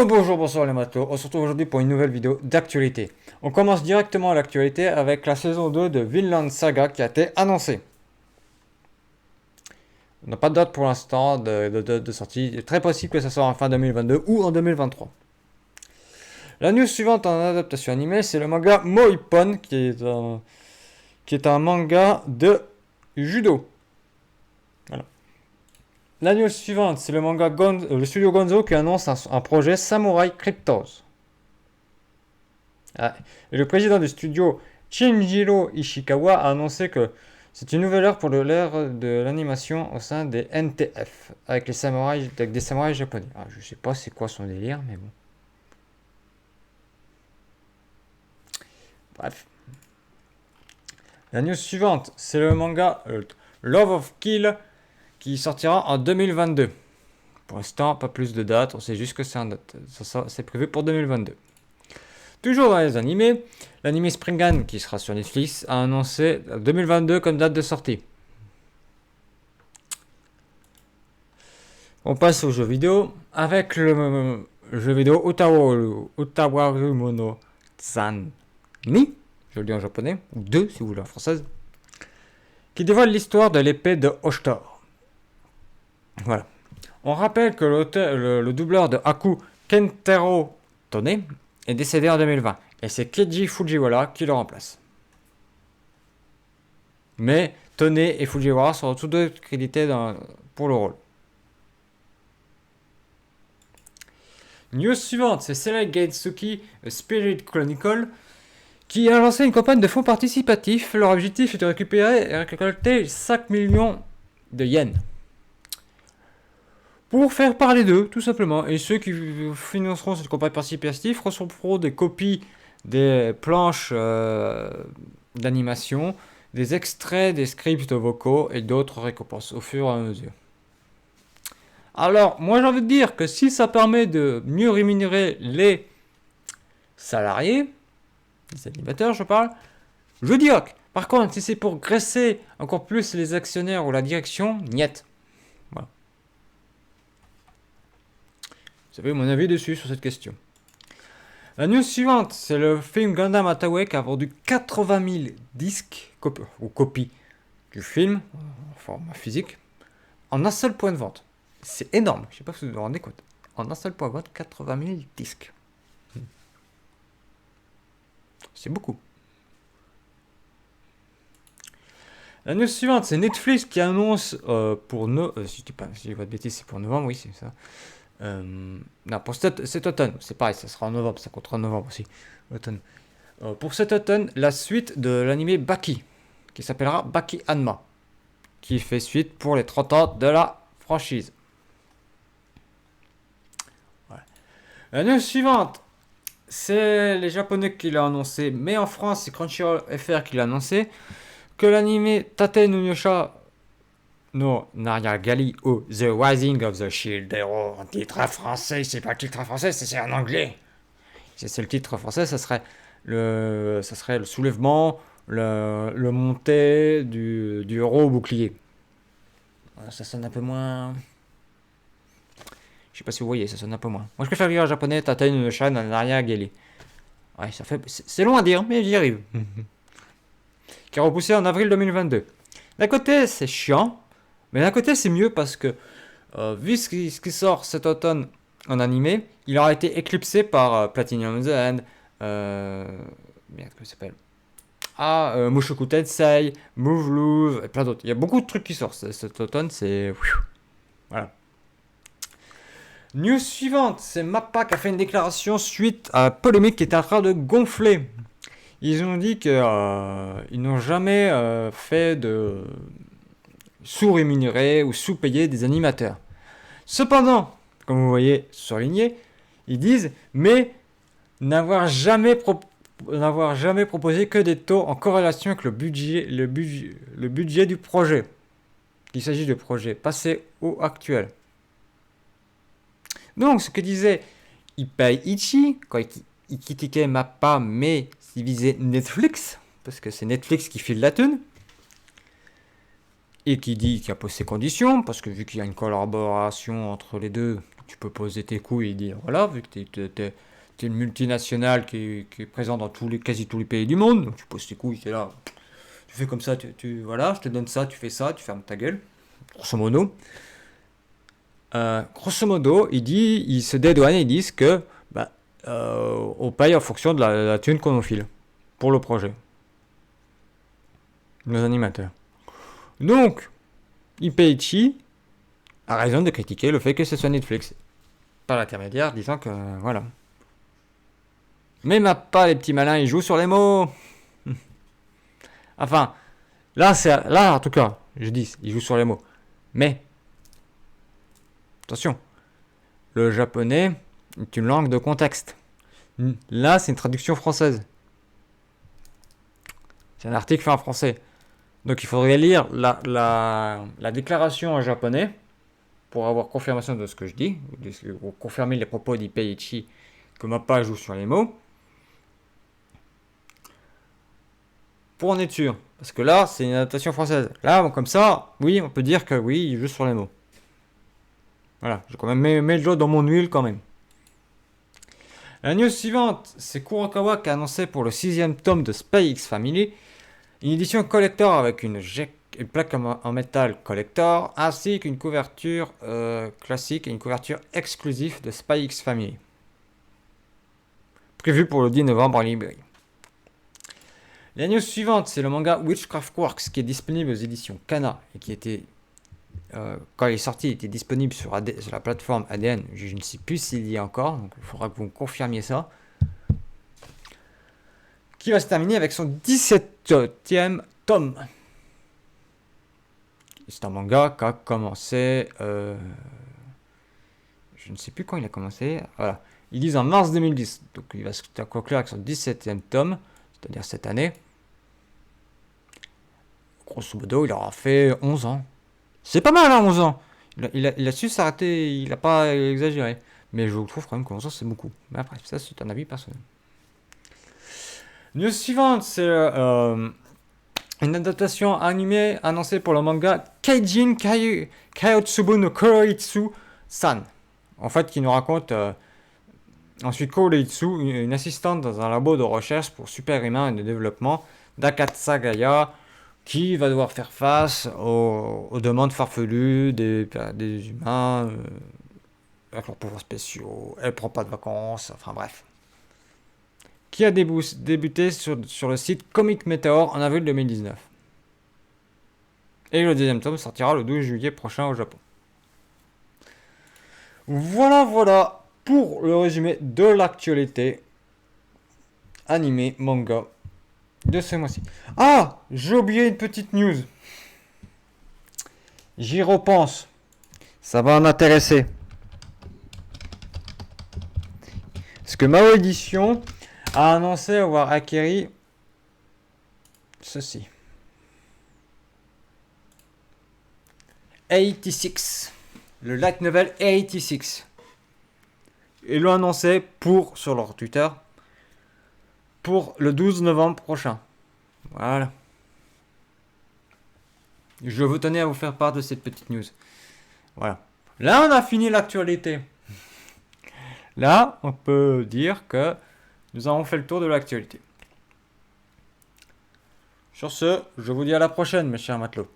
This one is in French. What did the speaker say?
Bonjour, bonsoir les matelots, on se retrouve aujourd'hui pour une nouvelle vidéo d'actualité. On commence directement l'actualité avec la saison 2 de Vinland Saga qui a été annoncée. On n'a pas de date pour l'instant de sortie, il est très possible que ça sorte en fin 2022 ou en 2023. La news suivante en adaptation animée, c'est le manga Moippon qui est un manga de judo. Voilà. La news suivante, c'est le manga le studio Gonzo qui annonce un projet Samurai Cryptos. Ah, et le président du studio, Shinjiro Ishikawa, a annoncé que c'est une nouvelle ère pour l'ère de l'animation au sein des NTF, avec des samouraïs japonais. Ah, je sais pas c'est quoi son délire, mais bon. Bref. La news suivante, c'est le manga Love of Kill qui sortira en 2022. Pour l'instant, pas plus de dates, on sait juste que c'est en date. C'est prévu pour 2022. Toujours dans les animés, l'anime Springan, qui sera sur Netflix, a annoncé 2022 comme date de sortie. On passe aux jeux vidéo avec le jeu vidéo Utawaru Mono Zan Ni, je le dis en japonais, ou 2 si vous voulez en française, qui dévoile l'histoire de l'épée de Oshtor. Voilà. On rappelle que le doubleur de Haku, Kentaro Tone, est décédé en 2020. Et c'est Keiji Fujiwara qui le remplace. Mais Tone et Fujiwara seront tous deux crédités pour le rôle. News suivante, c'est Select Gaitsuki Spirit Chronicle qui a lancé une campagne de fonds participatifs. Leur objectif est de récupérer et récolter 5 millions de yens. Pour faire parler d'eux, tout simplement. Et ceux qui financeront cette campagne participative recevront des copies des planches d'animation, des extraits des scripts vocaux et d'autres récompenses au fur et à mesure. Alors, moi j'ai envie de dire que si ça permet de mieux rémunérer les salariés, les animateurs je parle, je dis ok. Par contre, si c'est pour graisser encore plus les actionnaires ou la direction, niet. Voilà. Vous savez mon avis dessus sur cette question. La news suivante, c'est le film Gundam Hathaway qui a vendu 80 000 disques ou copies du film en format physique en un seul point de vente. C'est énorme, je ne sais pas si vous vous rendez compte. En un seul point de vente, 80 000 disques. C'est beaucoup. La news suivante, c'est Netflix qui annonce pour si je dis pas de bêtises, c'est pour novembre, oui, c'est ça. Non, pour cet automne, c'est pareil, ça sera en novembre, ça comptera en novembre aussi. Automne. Pour cet automne, la suite de l'anime Baki, qui s'appellera Baki Hanma, qui fait suite pour les 30 ans de la franchise. Voilà. La news suivante, c'est les Japonais qui l'ont annoncé, mais en France, c'est Crunchyroll FR qui l'a annoncé, que l'anime Tate no Yosha no Nariagali ou The Rising of the Shield Hero, en titre français, c'est pas le titre français, c'est en anglais. Si c'est le titre français, ça serait le soulèvement, le montée du héros au bouclier. Ça sonne un peu moins. Je sais pas si vous voyez, ça sonne un peu moins. Moi je préfère lire en japonais Tatai no Yosha no Nariagali. Ouais, ça fait. C'est long à dire, mais j'y arrive. Qui est repoussé en avril 2022. D'un côté, c'est chiant. Mais d'un côté, c'est mieux parce que, vu ce qui sort cet automne en animé, il aura été éclipsé par Platinum Zen, merde, comment il s'appelle Mushoku Tensei, Move Love, et plein d'autres. Il y a beaucoup de trucs qui sortent cet automne, c'est. Voilà. News suivante, c'est Mappa qui a fait une déclaration suite à la polémique qui était en train de gonfler. Ils ont dit qu'ils n'ont jamais fait de sous-rémunérés ou sous-payés des animateurs. Cependant, comme vous voyez surligné, ils disent mais n'avoir jamais proposé que des taux en corrélation avec le budget du projet. Il s'agit de projets passés ou actuels. Donc, ce que disait Ippai Ichi, quand il critiquait Mappa, mais il visait Netflix, parce que c'est Netflix qui file la thune, et qui dit qu'il a posé ses conditions, parce que vu qu'il y a une collaboration entre les deux, tu peux poser tes couilles et dire, voilà, vu que t'es une multinationale qui est présente dans quasi tous les pays du monde, donc tu poses tes couilles, t'es là, tu fais comme ça, voilà, je te donne ça, tu fermes ta gueule, grosso modo. Grosso modo, ils se dédouanent et ils disent que bah, on paye en fonction de la thune qu'on nous file pour le projet. Nos animateurs. Donc, Ipeichi a raison de critiquer le fait que ce soit Netflix. Par l'intermédiaire, disant que voilà. Mais pas les petits malins, ils jouent sur les mots. Enfin, là en tout cas, je dis, ils jouent sur les mots. Mais attention, le japonais est une langue de contexte. Là, c'est une traduction française. C'est un article fait en français. Donc il faudrait lire la déclaration en japonais pour avoir confirmation de ce que je dis, ou confirmer les propos d'Ipeichi que Mappa joue sur les mots. Pour en être sûr. Parce que là, c'est une adaptation française. Là, comme ça, oui, on peut dire que oui, il joue sur les mots. Voilà, j'ai quand même mis le doigt dans mon huile quand même. La news suivante, c'est Kurokawa qui a annoncé pour le 6ème tome de Spy X Family une édition collector avec une plaque en métal collector ainsi qu'une couverture classique et une couverture exclusive de Spy X Family. Prévue pour le 10 novembre en librairie. La news suivante, c'est le manga Witchcraft Works qui est disponible aux éditions Kana et qui était, quand il est sorti, il était disponible sur la plateforme ADN. Je ne sais plus s'il y est encore, donc il faudra que vous me confirmiez ça. Qui va se terminer avec son 17e tome. C'est un manga qui a commencé. Je ne sais plus quand il a commencé. Voilà. Ils disent en mars 2010. Donc il va se conclure avec son 17e tome, c'est-à-dire cette année. Grosso modo, il aura fait 11 ans. C'est pas mal, hein, 11 ans. Il a su s'arrêter, il n'a pas exagéré. Mais je trouve quand même que 11 ans, c'est beaucoup. Mais après, ça, c'est un avis personnel. News suivante, c'est une adaptation animée annoncée pour le manga Keijin Kaiotsubu no Kuroitsu-san. En fait, qui nous raconte ensuite Kuroitsu, une assistante dans un labo de recherche pour super-humains et de développement d'Akatsagaya, qui va devoir faire face aux demandes farfelues des humains avec leurs pouvoirs spéciaux. Elle prend pas de vacances, enfin bref. Qui a débuté sur le site Comic Meteor en avril 2019. Et le deuxième tome sortira le 12 juillet prochain au Japon. Voilà pour le résumé de l'actualité animé manga de ce mois-ci. Ah, j'ai oublié une petite news. J'y repense. Ça va en intéresser. Parce que Mao Édition a annoncé avoir acquéri ceci. 86. Le light novel 86. Ils l'ont annoncé sur leur Twitter pour le 12 novembre prochain. Voilà. Je vous tenais à vous faire part de cette petite news. Voilà. Là, on a fini l'actualité. Là, on peut dire que nous avons fait le tour de l'actualité. Sur ce, je vous dis à la prochaine, mes chers matelots.